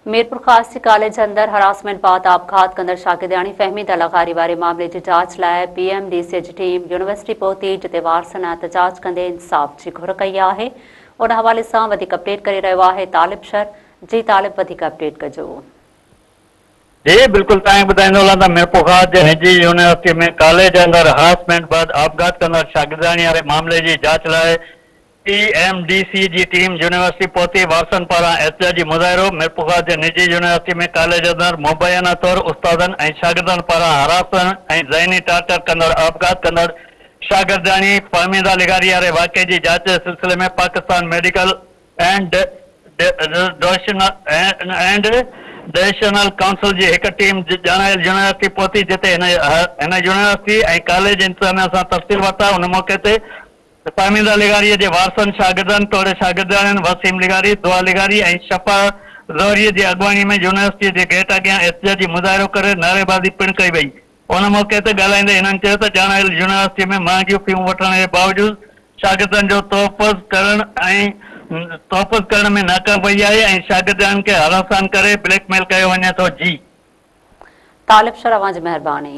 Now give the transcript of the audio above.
मीरपुर खासी कॉलेज अंदर हरासमेंट बाद आपघात कंदड़ शागिर्दाणी फहमीद लग़ारी वारे मामले की जांच लाइ PMDC जी टीम यूनिवर्सिटी पहुती जिते वारसन एहतजाज कंदे इंसाफ़ की घुर कई है। उन हवाले से वधीक अपडेट करे रहियो आहे तालिब शर। जी तालिब, वधीक अपडेट कजो। जी बिल्कुल, ॿुधाईंदो मीरपुर खास निजी यूनिवर्सिटी में कॉलेज अंदर हरासमेंट बाद आपघात कंदड़ शागिर्दाणी वारे मामले की जांच लाइ PMDC जी टीम यूनिवर्सिटी पहुती। वारसन पारां एहतजाजी मुज़ाहिरो। मीरपुर खास निजी यूनिवर्सिटी में कॉलेज अंदर मुबैना तौर उस्तादन ऐं शागिर्दनि पारां हरासन ऐं ज़हनी टार्चर कंदड़ आपघात कंदड़ शागिर्दाणी फहमीदा लग़ारी वारे वाक़े की जांच के सिलसिले में Pakistan medical and national council की एक टीम ॼाणायल यूनिवर्सिटी पहुती जिते इन यूनिवर्सिटी ऐं कॉलेज इंतजामिया सां तफ़सील वरिता। उन मौके ते फहमीदा लग़ारी के वारसन शागिर्दनि तोड़े शागिर्दाणियुनि वसीम लग़ारी, दुआ लग़ारी ऐं शफ़ा ज़ोहरी की अगवानी में यूनिवर्सिटी के गेट अॻियां एहतजाजी मुज़ाहिरो करे नारेबाज़ी पिणु कई वई। उन मौके ते ॻाल्हाईंदे हिननि चयो त ॼाणायल यूनिवर्सिटी में महांगियूं फीऊं वठण के बावजूद शागिर्दनि जो तहफ़्फ़ुज़ करण में नाकामयाबी आई ऐं शागिर्दनि के हरासान करे ब्लैकमेल कयो वञे थो। जी तालिब शर, अवां जी मेहरबानी।